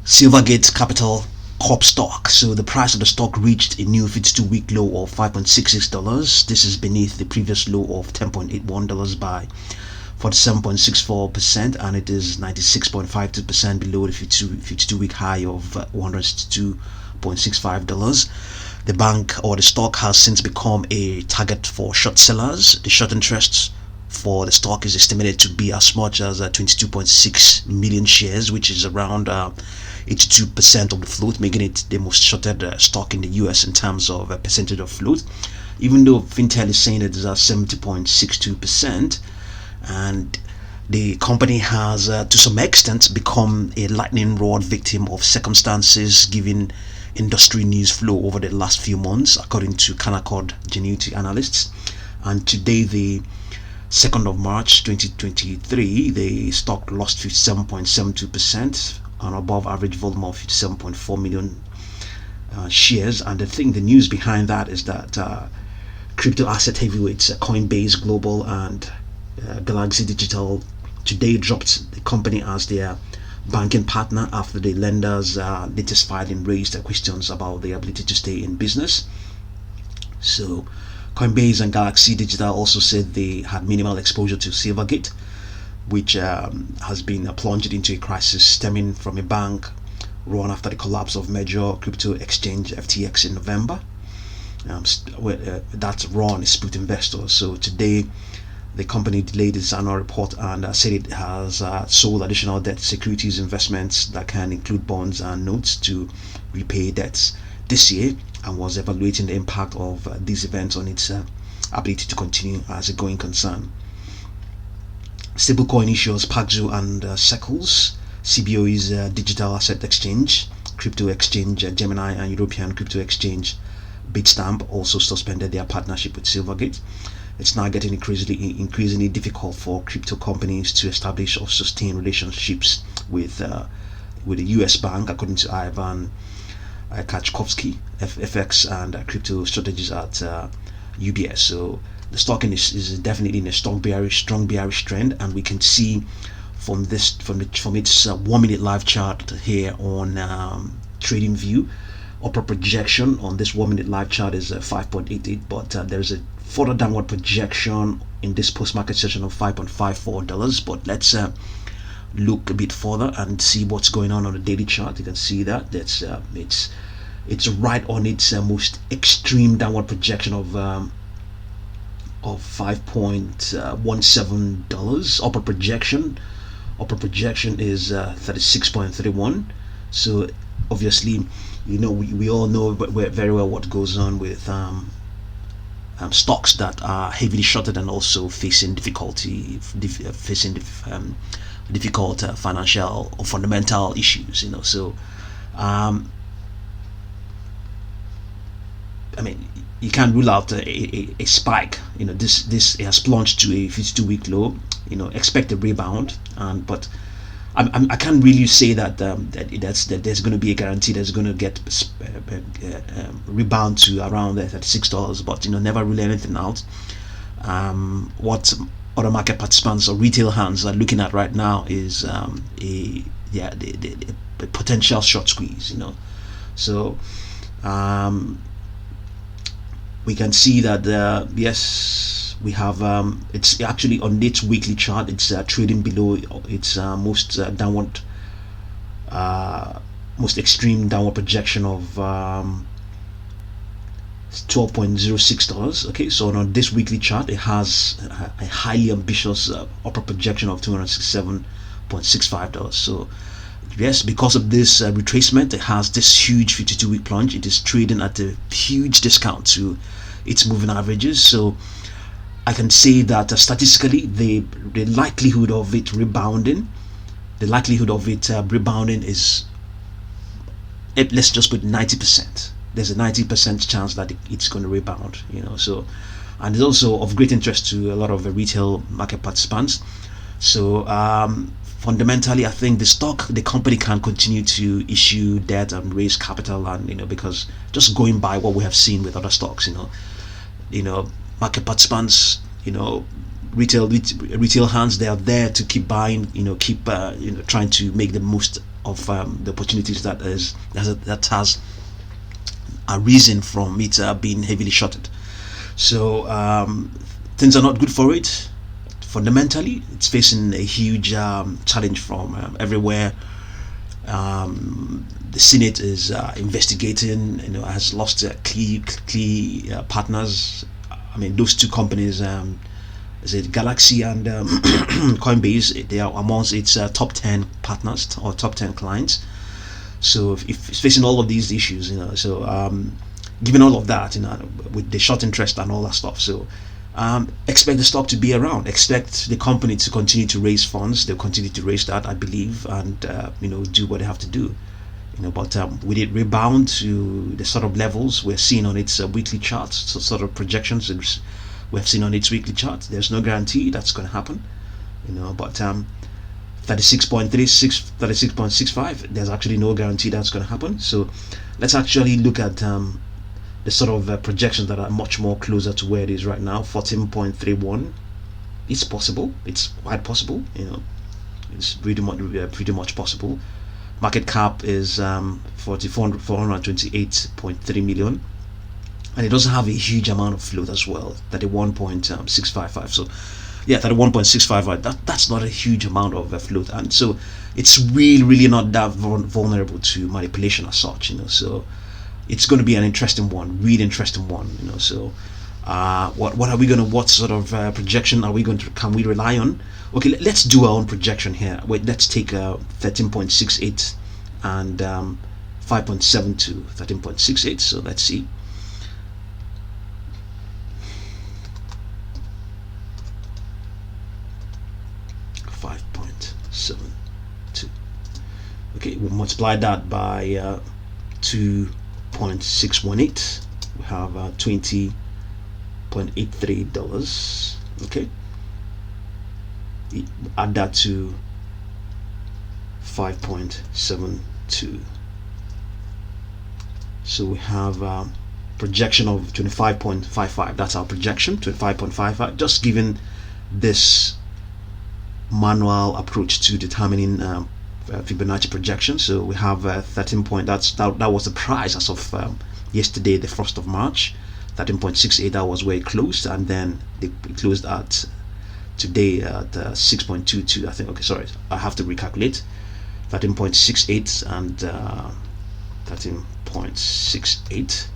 Silvergate Capital Corp stock. So the price of the stock reached a new 52-week low of $5.66. This is beneath the previous low of $10.81 by 47.64%, and it is 96.52% below the 52-week high of $162.65. The bank or the stock has since become a target for short sellers. The short interest for the stock is estimated to be as much as 22.6 million shares, which is around 82% of the float, making it the most shorted stock in the US in terms of percentage of float, even though Fintel is saying it is at 70.62%. And the company has to some extent become a lightning rod victim of circumstances given industry news flow over the last few months, according to Canaccord Genuity analysts. And today, the 2nd of March 2023, the stock lost 57.72% on above average volume of 57.4 million shares. And the news behind that is that crypto asset heavyweights Coinbase Global and Galaxy Digital today dropped the company as their banking partner after the lenders latest filing raised questions about their ability to stay in business. So Coinbase and Galaxy Digital also said they had minimal exposure to Silvergate, which has been plunged into a crisis stemming from a bank run after the collapse of major crypto exchange FTX in November. That run is split investors. So today, the company delayed its annual report and said it has sold additional debt securities investments that can include bonds and notes to repay debts this year, and was evaluating the impact of these events on its ability to continue as a going concern. Stablecoin issuers Paxo and Circles, CBOE's digital asset exchange, crypto exchange Gemini, and European crypto exchange Bitstamp also suspended their partnership with Silvergate. It's now getting increasingly difficult for crypto companies to establish or sustain relationships with a US bank, according to Ivan Kachkovsky, FX and crypto strategies at UBS. So the stock is definitely in a strong bearish trend, and we can see from its 1-minute live chart here on TradingView. Upper projection on this 1-minute live chart is 5.88, but there's a further downward projection in this post-market session of $5.54. But let's look a bit further and see what's going on the daily chart. You can see that it's right on its most extreme downward projection of $5.17. Upper projection is 36.31. So obviously, we all know very well what goes on with stocks that are heavily shorted and also facing difficult financial or fundamental issues. So you can't rule out a spike. This has plunged to a 52-week low. Expect a rebound, but I can't really say that there's going to be a guarantee that's going to get rebound to around $36, but never rule anything out. What other market participants or retail hands are looking at right now is a potential short squeeze. So we can see that yes, we have it's actually on its weekly chart, it's trading below its most extreme downward projection of $12.06. Okay, so on this weekly chart, it has a highly ambitious upper projection of $267.65. So yes, because of this retracement, it has this huge 52-week plunge. It is trading at a huge discount to its moving averages. So I can say that statistically, the likelihood of it rebounding, is, let's just put 90%. There's a 90% chance that it's going to rebound. So, and it's also of great interest to a lot of the retail market participants. So fundamentally, I think the company can continue to issue debt and raise capital, and because just going by what we have seen with other stocks, market participants, retail hands, they are there to keep buying, keep trying to make the most of the opportunities that has arisen from it being heavily shorted. So things are not good for it. Fundamentally, it's facing a huge challenge from everywhere. The Senate is investigating. Has lost key partners. I mean, those two companies, is it Galaxy and Coinbase? They are amongst its top 10 partners or top 10 clients. So if it's facing all of these issues, given all of that, with the short interest and all that stuff, so expect the stock to be around. Expect the company to continue to raise funds. They'll continue to raise that, I believe, and do what they have to do. But will it rebound to the sort of levels we're seeing on its weekly chart, so sort of projections we've seen on its weekly chart? There's no guarantee that's going to happen. But 36.36, 36.65, there's actually no guarantee that's going to happen. So let's actually look at the sort of projections that are much more closer to where it is right now. 14.31. It's possible. It's quite possible. It's pretty much possible. Market cap is 428.3 million, and it doesn't have a huge amount of float as well. 31.655. So yeah, 31.655. That's not a huge amount of float, and so it's really not that vulnerable to manipulation as such. So it's going to be an interesting one, really interesting one. So what sort of projection are we can we rely on? Okay, let's do our own projection here. Wait, let's take 13.68 and 5.72. 13.68. So let's see. Okay, we multiply that by 2.618. We have $20.83. Okay, add that to 5.72. So we have a projection of 25.55. That's our projection, 25.55. Just given this manual approach to determining Fibonacci projection. So we have 13 point. That was the price as of yesterday, the 1st of March. 13.68. That was where it closed, and then it closed at today at 6.22. I think. Okay, sorry, I have to recalculate. 13.68 and 13.68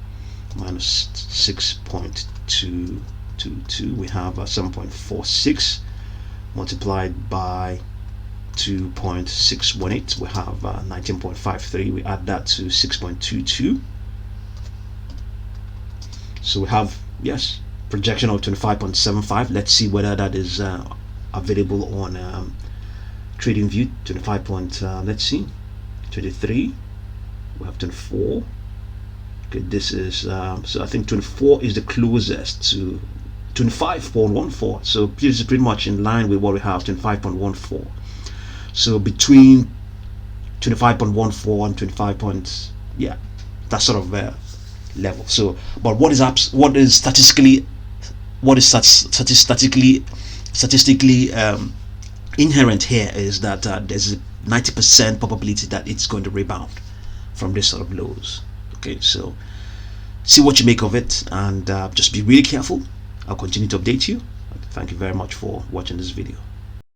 minus 6.222. We have 7.46 multiplied by 2.618. We have 19.53. We add that to 6.22. So we have, yes, projection of 25.75. Let's see whether that is available on TradingView. 25 point, let's see, 23. We have 24. Okay, this is so I think 24 is the closest to 25.14. So this is pretty much in line with what we have, 25.14. So between 25.14 and 25 yeah, that sort of level. So but what is statistically inherent here is that there's a 90% probability that it's going to rebound from this sort of lows. Okay, so see what you make of it, and just be really careful. I'll continue to update you. Thank you very much for watching this video.